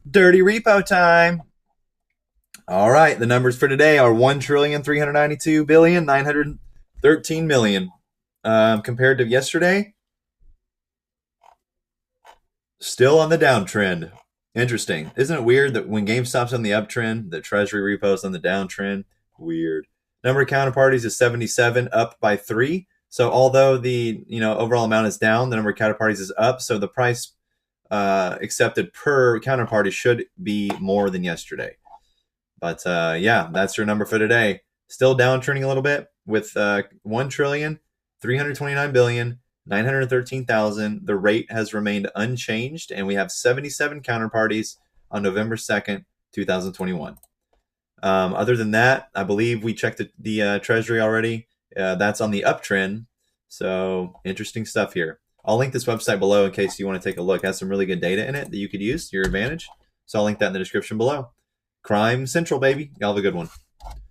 Dirty repo time. All right, the numbers for today are 1,392,913,000,000. Compared to yesterday, still on the downtrend. Interesting. Isn't it weird that when GameStop's on the uptrend, the Treasury repo's on the downtrend? Weird. Number of counterparties is 77, up by 3. So although the overall amount is down, the number of counterparties is up. So the price accepted per counterparty should be more than yesterday. But yeah, that's your number for today. Still downtrending a little bit with 1,329,913,000. The rate has remained unchanged, and we have 77 counterparties on November 2nd, 2021. Other than that, I believe we checked the Treasury already. That's on the uptrend. So interesting stuff here. I'll link this website below in case you want to take a look. It has some really good data in it that you could use to your advantage. So I'll link that in the description below. Crime Central, baby. Y'all have a good one.